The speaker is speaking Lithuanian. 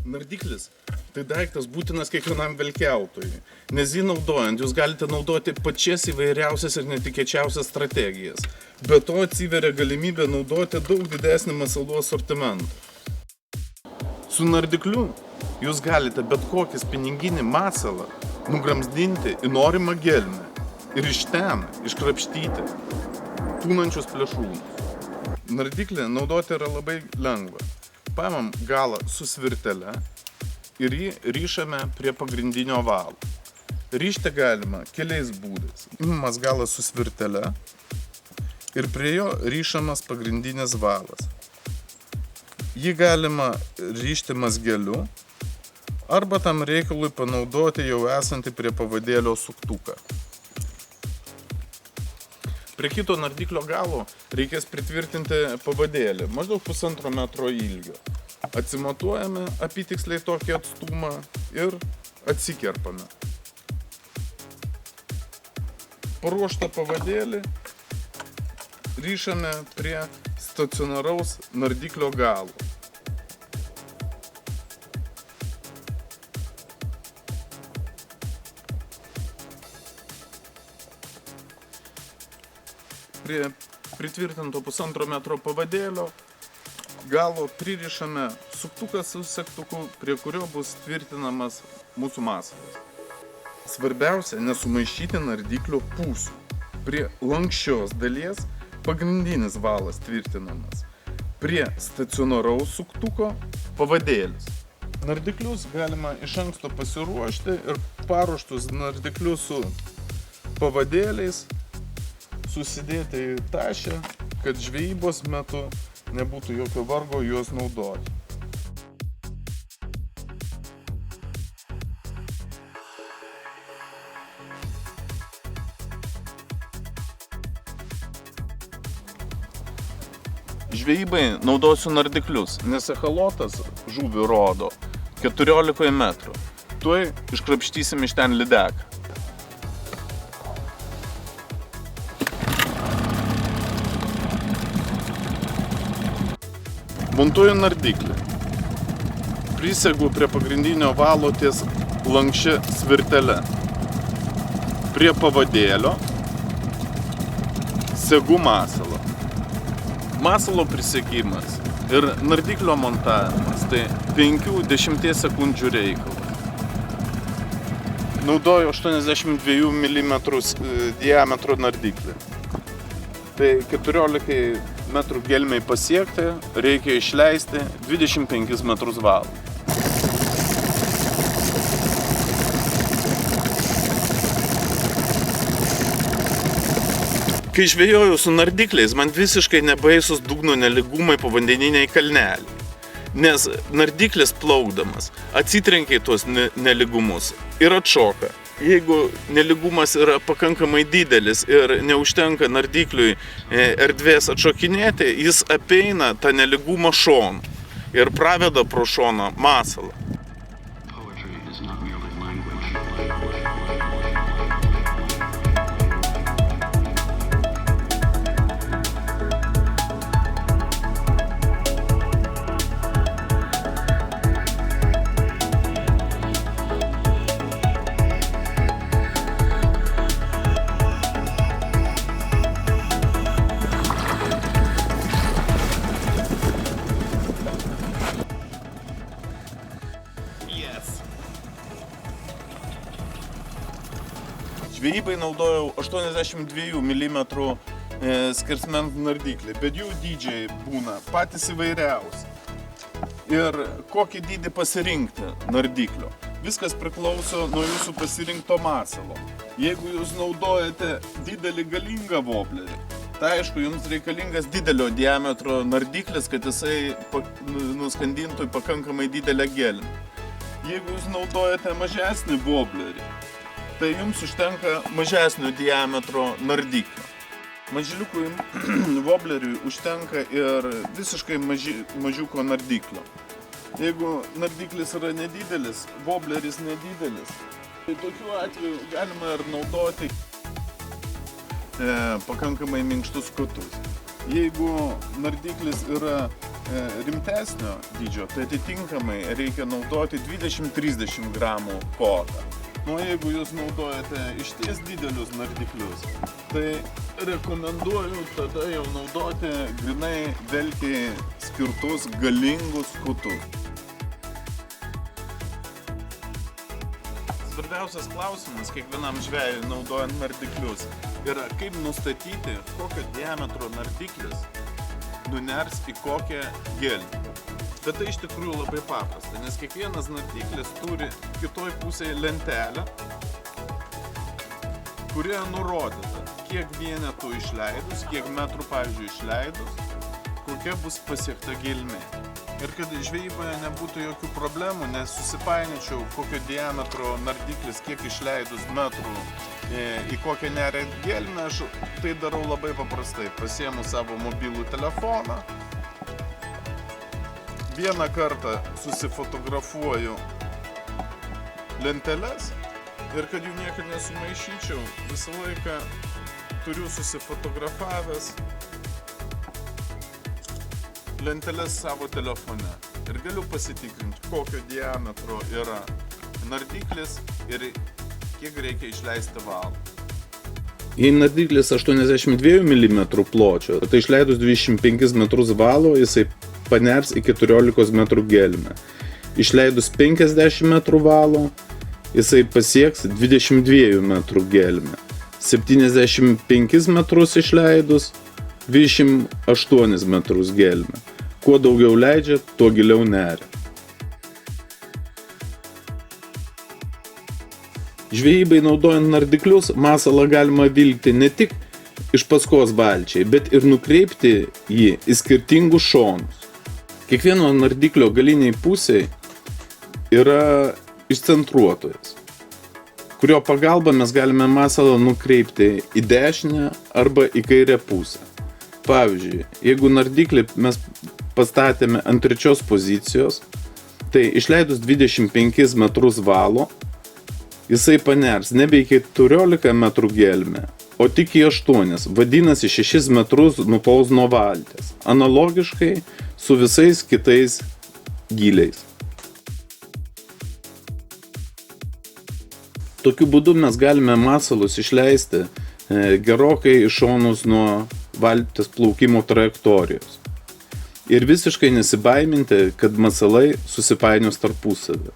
Nardiklis tai daiktas būtinas kiekvienam velkiautojui, nes jį naudojant jūs galite naudoti pačias įvairiausias ir netikėčiausias strategijas. Be to atsiveria galimybė naudoti daug didesnį masalų asortimentą. Su nardikliu jūs galite bet kokį spiniginį masalą nugramzdinti į norimą gelmę ir iš ten iškrapštyti tūnančius plėšrūnus. Nardiklį naudoti yra labai lengva. Paimam galą su svirtele ir jį ryšame prie pagrindinio valo. Ryžti galima keliais būdais. Imamas galas su svirtele ir prie jo ryšamas pagrindinis valas. Jį galima ryžti mazgeliu arba tam reikalui panaudoti jau esantį prie pavadėlio suktuką. Prie kito nardiklio galo reikės pritvirtinti pavadėlį, maždaug 1,5 metro ilgio. Atsimatuojame apytiksliai tokį atstumą ir atsikerpame. Paruoštą pavadėlį ryšame prie stacionaraus nardiklio galo. Prie pritvirtinto 1,5 metro pavadėlio galo pririšame suktuką su segtuku, prie kurio bus tvirtinamas mūsų masalas. Svarbiausia nesumaišyti nardiklio pusių. Prie lanksčios dalies pagrindinis valas tvirtinamas. Prie stacionaraus suktuko pavadėlis. Nardiklius galima iš anksto pasiruošti ir paruoštus nardiklius su pavadėliais susidėti į tašę, kad žvejybos metu nebūtų jokio vargo juos naudoti. Žvejybai naudosiu nardiklius, nes echalotas žuvį rodo 14 metrų. Tuoj iškrapštysim iš ten lydeką. Montuoju nardiklį. Prisegu prie pagrindinio valo ties lanksčia svirtele. Prie pavadėlio segu masalą. Masalo prisegimas ir nardiklio montavimas tai 5-10 sekundžių reikalas. Naudoju 82 mm diametro nardiklį. Tai 14 metrų gelmei pasiekti reikia išleisti 25 metrus valų. Kai žvejoju su nardikliais, man visiškai nebaisus dugno nelygumai povandeniniai kalneliai. Nes nardiklis plaukdamas atsitrenkia į tuos nelygumus ir atšoka. Jeigu nelygumas yra pakankamai didelis ir neužtenka nardikliui erdvės atšokinėti, jis apeina tą nelygumą šonu ir praveda pro šoną masalą. Žvejybai naudojau 82 mm skersmens nardiklį, bet jų dydžiai būna patys įvairiausi. Ir kokį dydį pasirinkti nardiklio. Viskas priklauso nuo jūsų pasirinkto masalo. Jeigu jūs naudojate didelį galingą woblerį, tai aišku, jums reikalingas didelio diametro nardiklis, kad jisai nuskandintų į pakankamai didelę gelmę. Jeigu jūs naudojate mažesnį woblerį, tai jums užtenka mažesnio diametro nardiklio. Mažyliukui wobleriui užtenka ir visiškai mažiuko nardiklio. Jeigu nardiklis yra nedidelis, wobleris nedidelis, tai tokiu atveju galima ir naudoti pakankamai minkštus kotus. Jeigu nardiklis yra rimtesnio dydžio, tai atitinkamai reikia naudoti 20-30 gramų kodą. Nu, jeigu jūs naudojate išties didelius nardiklius, tai rekomenduoju tada jau naudoti grynai velkiai skirtus galingus kutus. Svarbiausias klausimas kiekvienam žvejui naudojant nardiklius yra, kaip nustatyti, kokio diametro nardiklis nuners į kokią gelmę. Bet tai iš tikrųjų labai paprasta, nes kiekvienas nardiklis turi kitoj pusėje lentelę, kurioje nurodyta, kiek vienetų išleidus, kiek metrų, pavyzdžiui, išleidus, kokia bus pasiekta gelmė. Ir kad žvejyboje nebūtų jokių problemų, nes susipainiočiau, kokio diametro nardiklis, kiek išleidus metrų į kokią neria gelmę, aš tai darau labai paprastai. Pasiemu savo mobilų telefoną, vieną kartą susifotografuoju lenteles ir kad jų niekad nesumaišyčiau, visą laiką turiu susifotografavęs lenteles savo telefone ir galiu pasitikrinti, kokio diametro yra nardiklis ir kiek reikia išleisti valų. Jei nardiklis 82 mm pločio, tai išleidus 25 metrus valo, jisai paners į 14 metrų gelmę. Išleidus 50 metrų valo, jisai pasieks 22 metrų gelmę. 75 metrus išleidus, 28 metrus gelmę. Kuo daugiau leidžia, tuo giliau neria. Žvejybai naudojant nardiklius, masalą galima vilkti ne tik iš paskos valčiai, bet ir nukreipti jį į skirtingus šonus. Kiekvieno nardiklio galiniai pusiai yra išcentruotojas, kurio pagalba mes galime masalą nukreipti į dešinę arba į kairę pusę. Pavyzdžiui, jeigu nardiklį mes pastatėme ant trečios pozicijos, tai išleidus 25 metrus valo, jisai paners nebe į 14 metrų gelmę, o tik į 8, vadinasi 6 metrus nutols nuo valties, analogiškai su visais kitais gyliais. Tokiu būdu mes galime masalus išleisti gerokai į šonus nuo valties plaukimo trajektorijos ir visiškai nesibaiminti, kad masalai susipainios tarpusavy.